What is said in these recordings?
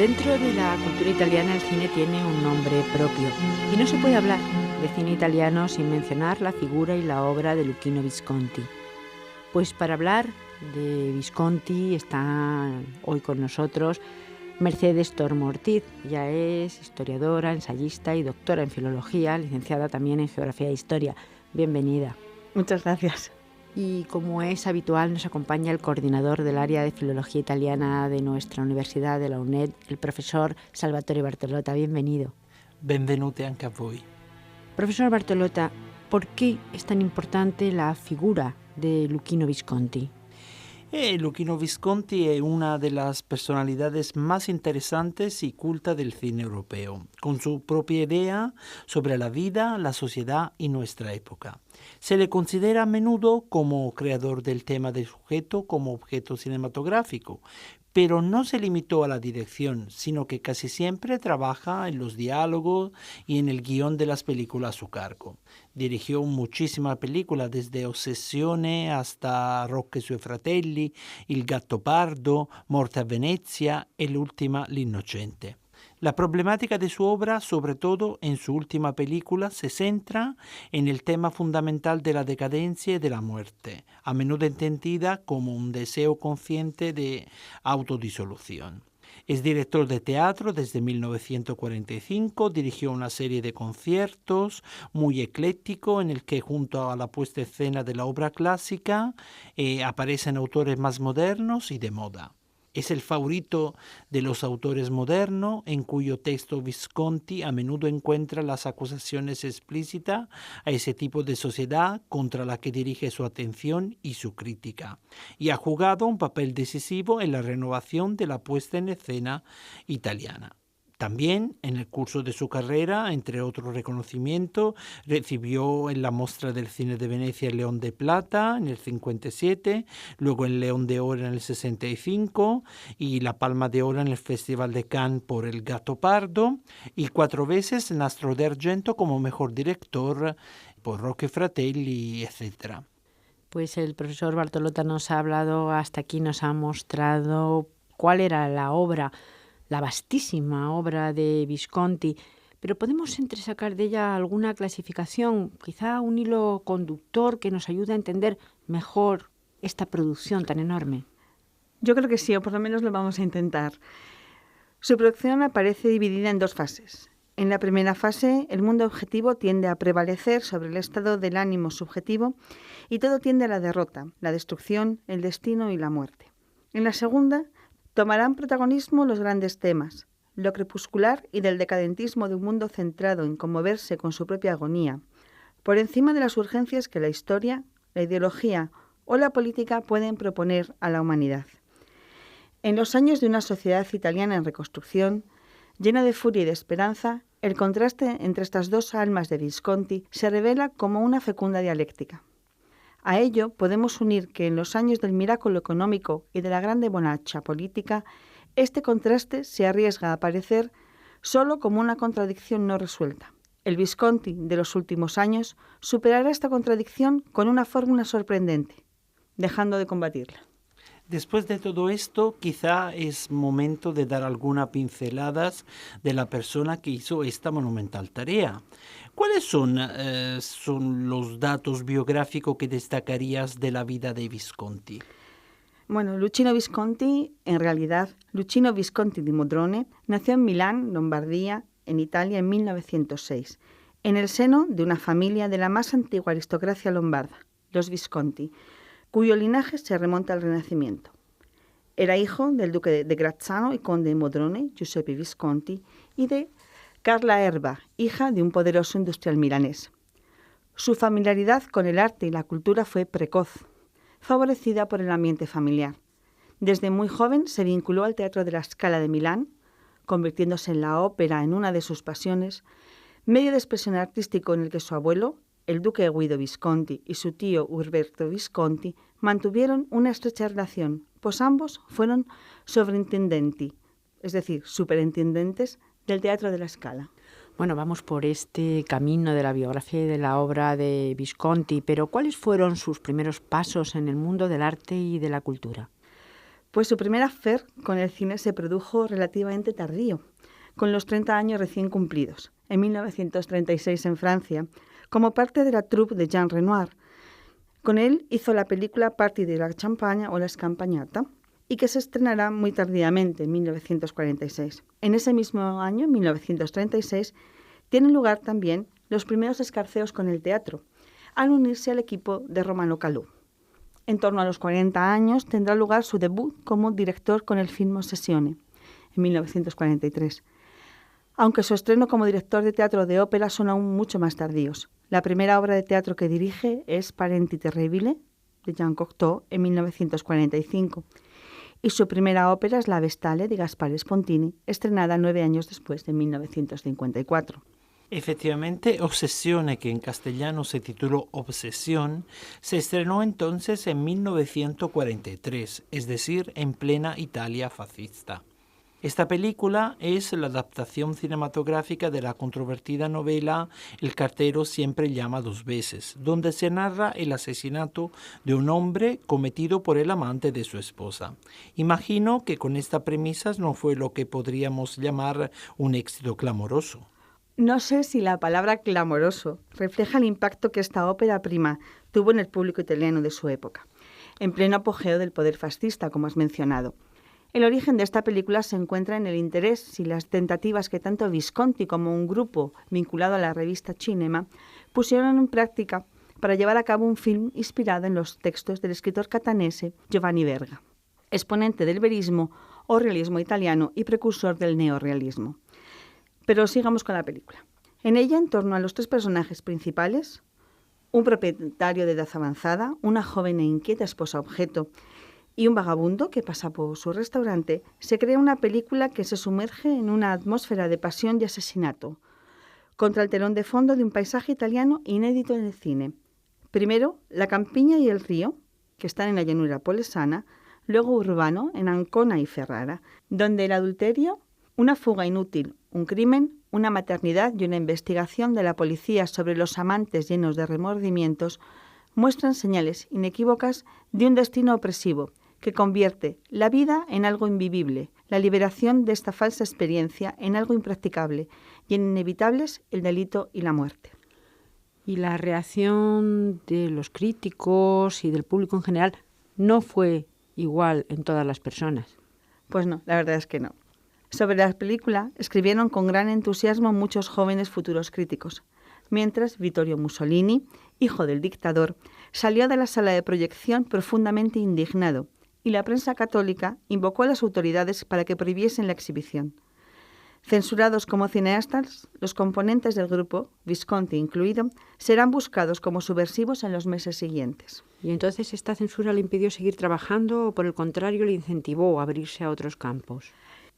Dentro de la cultura italiana el cine tiene un nombre propio y no se puede hablar de cine italiano sin mencionar la figura y la obra de Luchino Visconti. Pues para hablar de Visconti está hoy con nosotros Mercedes Tormo Ortiz. Ella es historiadora, ensayista y doctora en filología, licenciada también en geografía e historia. Bienvenida. Muchas gracias. Y como es habitual, nos acompaña el coordinador del área de filología italiana de nuestra universidad, de la UNED, el profesor Salvatore Bartolotta. Bienvenido. Benvenuti anche a voi. Profesor Bartolotta, ¿por qué es tan importante la figura de Luchino Visconti? Luchino Visconti è una de las personalidades más interesantes y culta del cine europeo, con su propia idea sobre la vida, la sociedad y nuestra época. Se le considera a menudo como creador del tema del sujeto como objeto cinematográfico, pero no se limitó a la dirección, sino que casi siempre trabaja en los diálogos y en el guión de las películas a su cargo. Dirigió muchísimas películas, desde Ossessione hasta Rocco e suoi fratelli, Il Gattopardo, Morte a Venezia e l'ultima L'Innocente. La problemática de su obra, sobre todo en su última película, se centra en el tema fundamental de la decadencia y de la muerte, a menudo entendida como un deseo consciente de autodisolución. Es director de teatro desde 1945, dirigió una serie de conciertos muy ecléctico en el que junto a la puesta en escena de la obra clásica aparecen autores más modernos y de moda. Es el favorito de los autores modernos, en cuyo texto Visconti a menudo encuentra las acusaciones explícitas a ese tipo de sociedad contra la que dirige su atención y su crítica, y ha jugado un papel decisivo en la renovación de la puesta en escena italiana. También, en el curso de su carrera, entre otros reconocimientos, recibió en la Mostra del Cine de Venecia el León de Plata en el 57, luego el León de Oro en el 65 y la Palma de Oro en el Festival de Cannes por El Gattopardo, y 4 veces Nastro d'Argento como mejor director por Rocco e Fratelli, etc. Pues el profesor Bartolotta nos ha hablado, hasta aquí nos ha mostrado cuál era la obra, la vastísima obra de Visconti, pero podemos entresacar de ella alguna clasificación, quizá un hilo conductor que nos ayude a entender mejor esta producción tan enorme. Yo creo que sí, o por lo menos lo vamos a intentar. Su producción aparece dividida en 2 fases. En la primera fase, el mundo objetivo tiende a prevalecer sobre el estado del ánimo subjetivo y todo tiende a la derrota, la destrucción, el destino y la muerte. En la segunda, tomarán protagonismo los grandes temas, lo crepuscular y del decadentismo de un mundo centrado en conmoverse con su propia agonía, por encima de las urgencias que la historia, la ideología o la política pueden proponer a la humanidad. En los años de una sociedad italiana en reconstrucción, llena de furia y de esperanza, el contraste entre estas 2 almas de Visconti se revela como una fecunda dialéctica. A ello podemos unir que en los años del milagro económico y de la grande bonanza política, este contraste se arriesga a aparecer solo como una contradicción no resuelta. El Visconti de los últimos años superará esta contradicción con una fórmula sorprendente, dejando de combatirla. Después de todo esto, quizá es momento de dar algunas pinceladas de la persona que hizo esta monumental tarea. ¿Cuáles son los datos biográficos que destacarías de la vida de Visconti? Bueno, Luchino Visconti, en realidad, Luchino Visconti di Modrone, nació en Milán, Lombardía, en Italia, en 1906, en el seno de una familia de la más antigua aristocracia lombarda, los Visconti, cuyo linaje se remonta al Renacimiento. Era hijo del duque de Grazzano y conde de Modrone, Giuseppe Visconti, y de Carla Erba, hija de un poderoso industrial milanés. Su familiaridad con el arte y la cultura fue precoz, favorecida por el ambiente familiar. Desde muy joven se vinculó al Teatro de la Scala de Milán, convirtiéndose en la ópera en una de sus pasiones, medio de expresión artístico en el que su abuelo, el duque Guido Visconti, y su tío Umberto Visconti mantuvieron una estrecha relación, pues ambos fueron sovrintendenti, es decir, superintendentes del Teatro de la Scala. Bueno, vamos por este camino de la biografía y de la obra de Visconti, pero ¿cuáles fueron sus primeros pasos en el mundo del arte y de la cultura? Pues su primer affaire con el cine se produjo relativamente tardío, con los 30 años recién cumplidos, en 1936 en Francia, como parte de la troupe de Jean Renoir. Con él hizo la película Party de la Champagne o La Scampagnata, y que se estrenará muy tardíamente, en 1946. En ese mismo año, 1936, tienen lugar también los primeros escarceos con el teatro, al unirse al equipo de Romano Calú. En torno a los 40 años tendrá lugar su debut como director con el film Ossessione, en 1943. Aunque su estreno como director de teatro de ópera son aún mucho más tardíos. La primera obra de teatro que dirige es Parenti Terribile, de Jean Cocteau, en 1945, y su primera ópera es La Vestale, de Gaspare Spontini, estrenada 9 años después, en 1954. Efectivamente, Ossessione, que en castellano se tituló Obsesión, se estrenó entonces en 1943, es decir, en plena Italia fascista. Esta película es la adaptación cinematográfica de la controvertida novela El cartero siempre llama 2 veces, donde se narra el asesinato de un hombre cometido por el amante de su esposa. Imagino que con esta premisa no fue lo que podríamos llamar un éxito clamoroso. No sé si la palabra clamoroso refleja el impacto que esta ópera prima tuvo en el público italiano de su época, en pleno apogeo del poder fascista, como has mencionado. El origen de esta película se encuentra en el interés y las tentativas que tanto Visconti como un grupo vinculado a la revista Cinema pusieron en práctica para llevar a cabo un film inspirado en los textos del escritor catanese Giovanni Verga, exponente del verismo o realismo italiano y precursor del neorrealismo. Pero sigamos con la película. En ella, en torno a los 3 personajes principales, un propietario de edad avanzada, una joven e inquieta esposa objeto y un vagabundo que pasa por su restaurante, se crea una película que se sumerge en una atmósfera de pasión y asesinato, contra el telón de fondo de un paisaje italiano inédito en el cine. Primero, la campiña y el río, que están en la llanura polesana, luego urbano, en Ancona y Ferrara, donde el adulterio, una fuga inútil, un crimen, una maternidad y una investigación de la policía sobre los amantes llenos de remordimientos muestran señales inequívocas de un destino opresivo que convierte la vida en algo invivible, la liberación de esta falsa experiencia en algo impracticable y en inevitables el delito y la muerte. Y la reacción de los críticos y del público en general no fue igual en todas las personas. Pues no, la verdad es que no. Sobre la película escribieron con gran entusiasmo muchos jóvenes futuros críticos, mientras Vittorio Mussolini, hijo del dictador, salió de la sala de proyección profundamente indignado y la prensa católica invocó a las autoridades para que prohibiesen la exhibición. Censurados como cineastas, los componentes del grupo, Visconti incluido, serán buscados como subversivos en los meses siguientes. ¿Y entonces esta censura le impidió seguir trabajando o por el contrario le incentivó a abrirse a otros campos?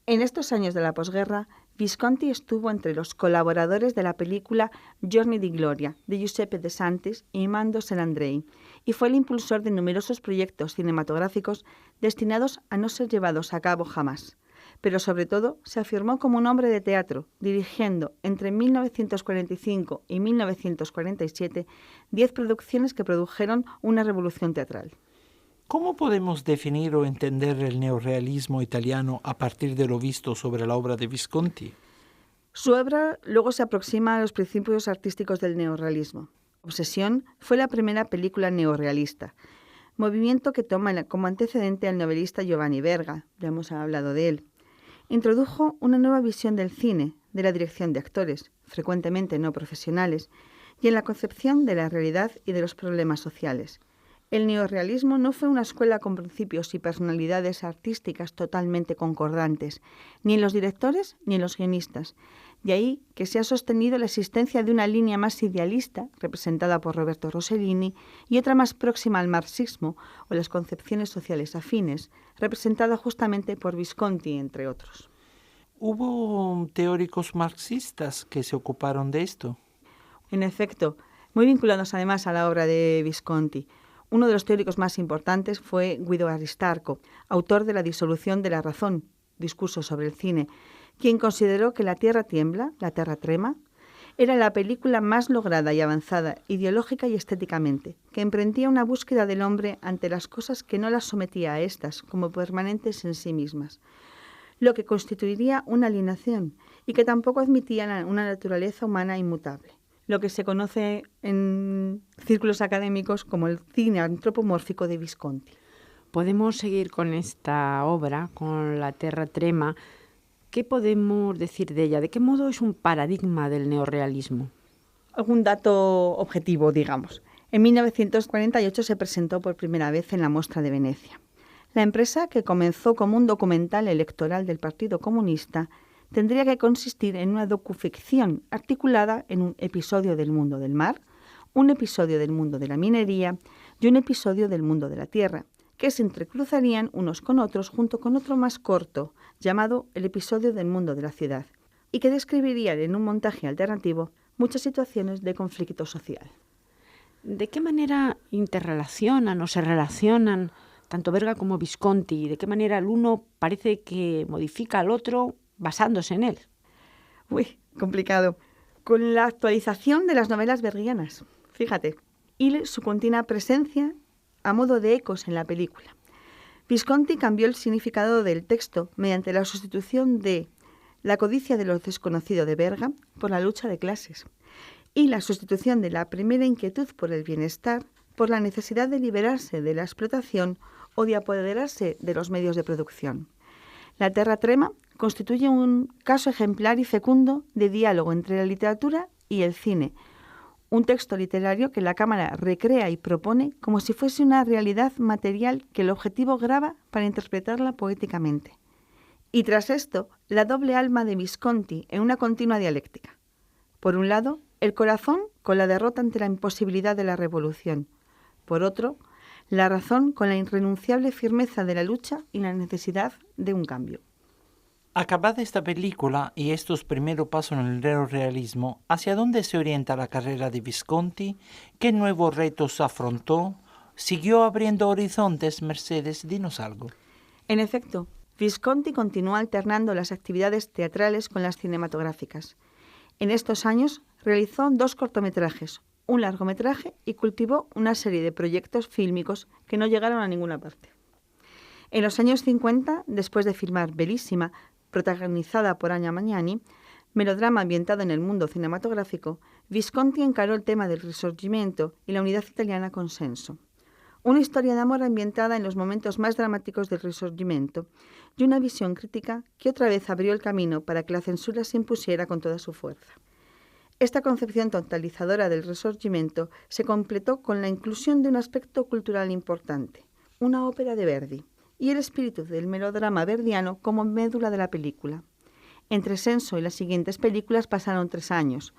En estos años de la posguerra, Visconti estuvo entre los colaboradores de la película Giorni di Gloria, de Giuseppe De Santis y Mando Serandrei, y fue el impulsor de numerosos proyectos cinematográficos destinados a no ser llevados a cabo jamás. Pero sobre todo se afirmó como un hombre de teatro, dirigiendo entre 1945 y 1947 10 producciones que produjeron una revolución teatral. ¿Cómo podemos definir o entender el neorrealismo italiano a partir de lo visto sobre la obra de Visconti? Su obra luego se aproxima a los principios artísticos del neorrealismo. Obsesión fue la primera película neorrealista, movimiento que toma como antecedente al novelista Giovanni Verga, ya hemos hablado de él. Introdujo una nueva visión del cine, de la dirección de actores, frecuentemente no profesionales, y en la concepción de la realidad y de los problemas sociales. El neorrealismo no fue una escuela con principios y personalidades artísticas totalmente concordantes, ni en los directores ni en los guionistas. De ahí que se ha sostenido la existencia de una línea más idealista, representada por Roberto Rossellini, y otra más próxima al marxismo o las concepciones sociales afines, representada justamente por Visconti, entre otros. ¿Hubo teóricos marxistas que se ocuparon de esto? En efecto, muy vinculados además a la obra de Visconti. Uno de los teóricos más importantes fue Guido Aristarco, autor de La disolución de la razón, discurso sobre el cine, quien consideró que la tierra tiembla, la tierra trema, Era la película más lograda y avanzada, ideológica y estéticamente, que emprendía una búsqueda del hombre ante las cosas que no las sometía a estas como permanentes en sí mismas, lo que constituiría una alienación y que tampoco admitía una naturaleza humana inmutable, lo que se conoce en círculos académicos como el cine antropomórfico de Visconti. Podemos seguir con esta obra, con La Terra Trema. ¿Qué podemos decir de ella? ¿De qué modo es un paradigma del neorrealismo? Algún dato objetivo, digamos. En 1948 se presentó por primera vez en la Mostra de Venecia. La empresa, que comenzó como un documental electoral del Partido Comunista, tendría que consistir en una docuficción articulada en un episodio del mundo del mar, un episodio del mundo de la minería y un episodio del mundo de la tierra, que se entrecruzarían unos con otros junto con otro más corto, llamado el episodio del mundo de la ciudad, y que describirían en un montaje alternativo muchas situaciones de conflicto social. ¿De qué manera interrelacionan o se relacionan tanto Verga como Visconti? ¿De qué manera el uno parece que modifica al otro basándose en él? Uy, complicado. Con la actualización de las novelas verguianas, fíjate, y su continua presencia a modo de ecos en la película. Visconti cambió el significado del texto mediante la sustitución de la codicia de lo desconocido de Verga por la lucha de clases y la sustitución de la primera inquietud por el bienestar por la necesidad de liberarse de la explotación o de apoderarse de los medios de producción. La Terra Trema constituye un caso ejemplar y fecundo de diálogo entre la literatura y el cine, un texto literario que la cámara recrea y propone como si fuese una realidad material que el objetivo graba para interpretarla poéticamente. Y tras esto, la doble alma de Visconti en una continua dialéctica. Por un lado, el corazón con la derrota ante la imposibilidad de la revolución. Por otro, la razón con la irrenunciable firmeza de la lucha y la necesidad de un cambio. Acabada esta película y estos primeros pasos en el neorrealismo, ¿hacia dónde se orienta la carrera de Visconti? ¿Qué nuevos retos afrontó? ¿Siguió abriendo horizontes? Mercedes, dinos algo. En efecto, Visconti continuó alternando las actividades teatrales con las cinematográficas. En estos años realizó 2 cortometrajes, un largometraje y cultivó una serie de proyectos fílmicos que no llegaron a ninguna parte. En los años 50, después de filmar Bellissima, protagonizada por Anya Magnani, melodrama ambientado en el mundo cinematográfico, Visconti encaró el tema del Risorgimento y la unidad italiana con Senso. Una historia de amor ambientada en los momentos más dramáticos del Risorgimento y una visión crítica que otra vez abrió el camino para que la censura se impusiera con toda su fuerza. Esta concepción totalizadora del Risorgimento se completó con la inclusión de un aspecto cultural importante, una ópera de Verdi, y el espíritu del melodrama verdiano como médula de la película. Entre Senso y las siguientes películas pasaron 3 años,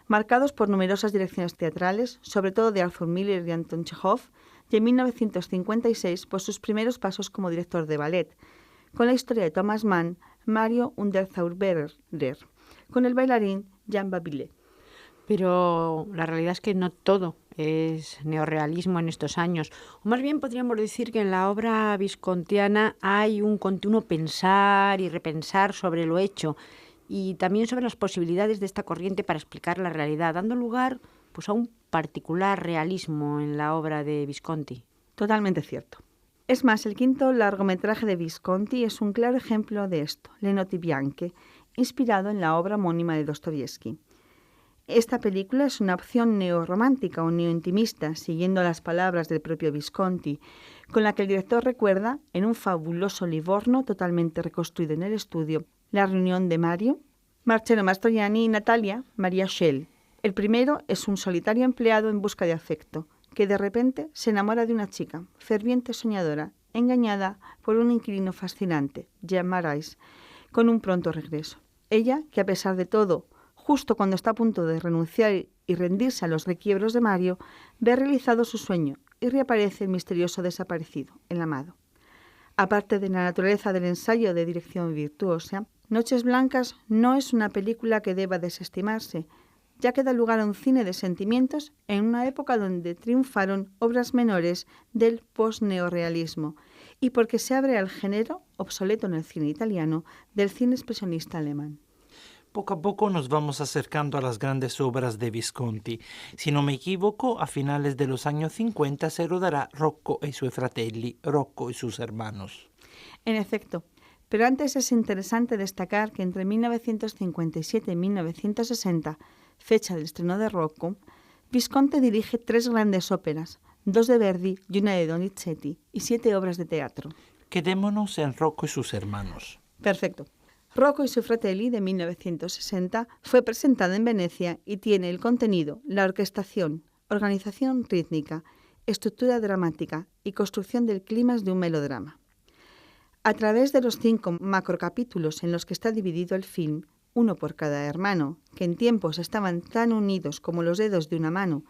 marcados por numerosas direcciones teatrales, sobre todo de Arthur Miller y Anton Chekhov, y en 1956 por sus primeros pasos como director de ballet, con la historia de Thomas Mann, Mario und der Zauberer, con el bailarín Jean Babylet. Pero la realidad es que no todo es neorrealismo en estos años. O más bien podríamos decir que en la obra viscontiana hay un continuo pensar y repensar sobre lo hecho y también sobre las posibilidades de esta corriente para explicar la realidad, dando lugar pues, a un particular realismo en la obra de Visconti. Totalmente cierto. Es más, el 5º largometraje de Visconti es un claro ejemplo de esto, Le notti bianche, inspirado en la obra homónima de Dostoyevsky. Esta película es una opción neorromántica o neointimista, siguiendo las palabras del propio Visconti, con la que el director recuerda, en un fabuloso Livorno totalmente reconstruido en el estudio, la reunión de Mario, Marcello Mastroianni y Natalia Maria Schell. El primero es un solitario empleado en busca de afecto, que de repente se enamora de una chica, ferviente soñadora, engañada por un inquilino fascinante, Jean Marais, con un pronto regreso. Ella, que a pesar de todo, justo cuando está a punto de renunciar y rendirse a los requiebros de Mario, ve realizado su sueño y reaparece el misterioso desaparecido, el amado. Aparte de la naturaleza del ensayo de dirección virtuosa, Noches Blancas no es una película que deba desestimarse, ya que da lugar a un cine de sentimientos en una época donde triunfaron obras menores del post-neorrealismo y porque se abre al género, obsoleto en el cine italiano, del cine expresionista alemán. Poco a poco nos vamos acercando a las grandes obras de Visconti. Si no me equivoco, a finales de los años 50 se rodará Rocco e i suoi fratelli, Rocco y sus hermanos. En efecto, pero antes es interesante destacar que entre 1957 y 1960, fecha del estreno de Rocco, Visconti dirige 3 grandes óperas, 2 de Verdi y una de Donizetti, y 7 obras de teatro. Quedémonos en Rocco y sus hermanos. Perfecto. Rocco y suoi fratelli, de 1960, fue presentada en Venecia y tiene el contenido, la orquestación, organización rítmica, estructura dramática y construcción del clímax de un melodrama. A través de los 5 macrocapítulos en los que está dividido el film, uno por cada hermano, que en tiempos estaban tan unidos como los dedos de una mano,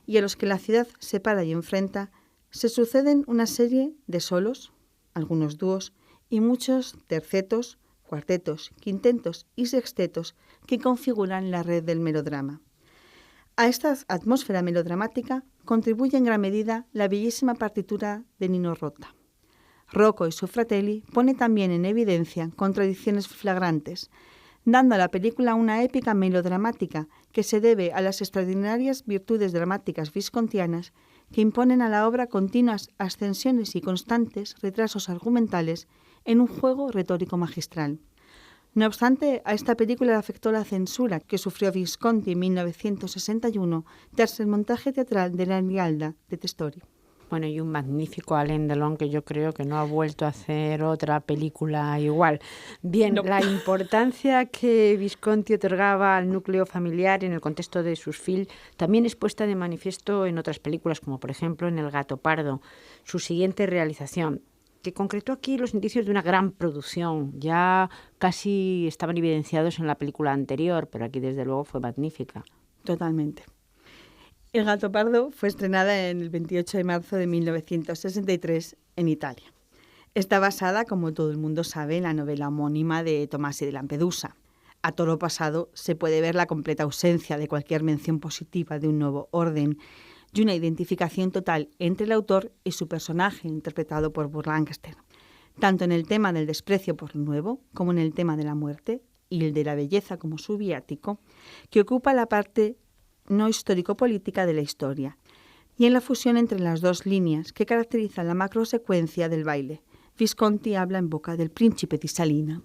y a los que la ciudad separa y enfrenta, se suceden una serie de solos, algunos dúos y muchos tercetos, cuartetos, quintetos y sextetos que configuran la red del melodrama. A esta atmósfera melodramática contribuye en gran medida la bellísima partitura de Nino Rota. Rocco y suoi fratelli pone también en evidencia contradicciones flagrantes, dando a la película una épica melodramática que se debe a las extraordinarias virtudes dramáticas viscontianas que imponen a la obra continuas ascensiones y constantes retrasos argumentales en un juego retórico magistral. No obstante, a esta película le afectó la censura que sufrió Visconti en 1961 tras el montaje teatral de La Grialda de Testori. Bueno, y un magnífico Alain Delon que yo creo que no ha vuelto a hacer otra película igual. Bien, no. La importancia que Visconti otorgaba al núcleo familiar en el contexto de sus films también es puesta de manifiesto en otras películas, como por ejemplo en El Gato Pardo, su siguiente realización, que concretó aquí los indicios de una gran producción. Ya casi estaban evidenciados en la película anterior, pero aquí desde luego fue magnífica. Totalmente. El Gato Pardo fue estrenada el 28 de marzo de 1963 en Italia. Está basada, como todo el mundo sabe, en la novela homónima de Tomasi de Lampedusa. A toro pasado se puede ver la completa ausencia de cualquier mención positiva de un nuevo orden y una identificación total entre el autor y su personaje, interpretado por Burt Lancaster, tanto en el tema del desprecio por lo nuevo como en el tema de la muerte y el de la belleza como su viático, que ocupa la parte no histórico-política de la historia, y en la fusión entre las dos líneas que caracterizan la macrosecuencia del baile. Visconti habla en boca del príncipe di Salina.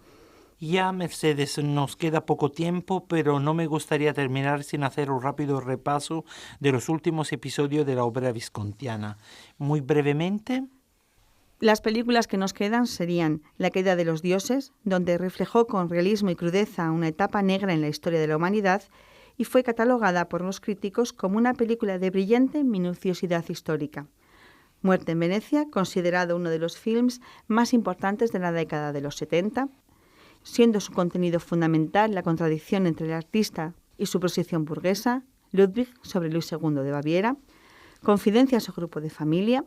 Ya, Mercedes, nos queda poco tiempo, pero no me gustaría terminar sin hacer un rápido repaso de los últimos episodios de la obra viscontiana. Muy brevemente. Las películas que nos quedan serían La caída de los dioses, donde reflejó con realismo y crudeza una etapa negra en la historia de la humanidad y fue catalogada por los críticos como una película de brillante minuciosidad histórica. Muerte en Venecia, considerado uno de los films más importantes de la década de los 70, siendo su contenido fundamental la contradicción entre el artista y su posición burguesa, Ludwig sobre Luis II de Baviera, Confidencia a su grupo de familia,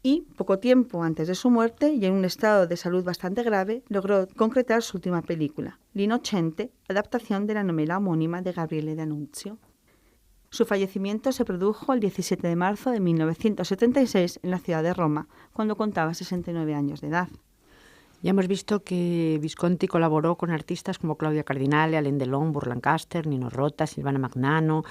y poco tiempo antes de su muerte y en un estado de salud bastante grave, logró concretar su última película, L'Innocente, adaptación de la novela homónima de Gabriele D'Annunzio. Su fallecimiento se produjo el 17 de marzo de 1976 en la ciudad de Roma, cuando contaba 69 años de edad. Ya hemos visto que Visconti colaboró con artistas como Claudia Cardinale, Alain Delon, Burt Lancaster, Nino Rota, Silvana Magnano,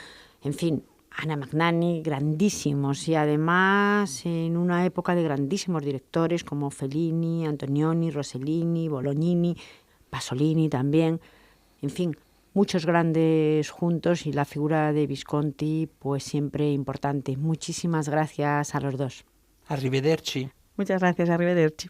en fin, Anna Magnani, grandísimos, y además en una época de grandísimos directores como Fellini, Antonioni, Rossellini, Bolognini, Pasolini también, en fin, muchos grandes juntos y la figura de Visconti pues siempre importante. Muchísimas gracias a los dos. Arrivederci. Muchas gracias, arrivederci.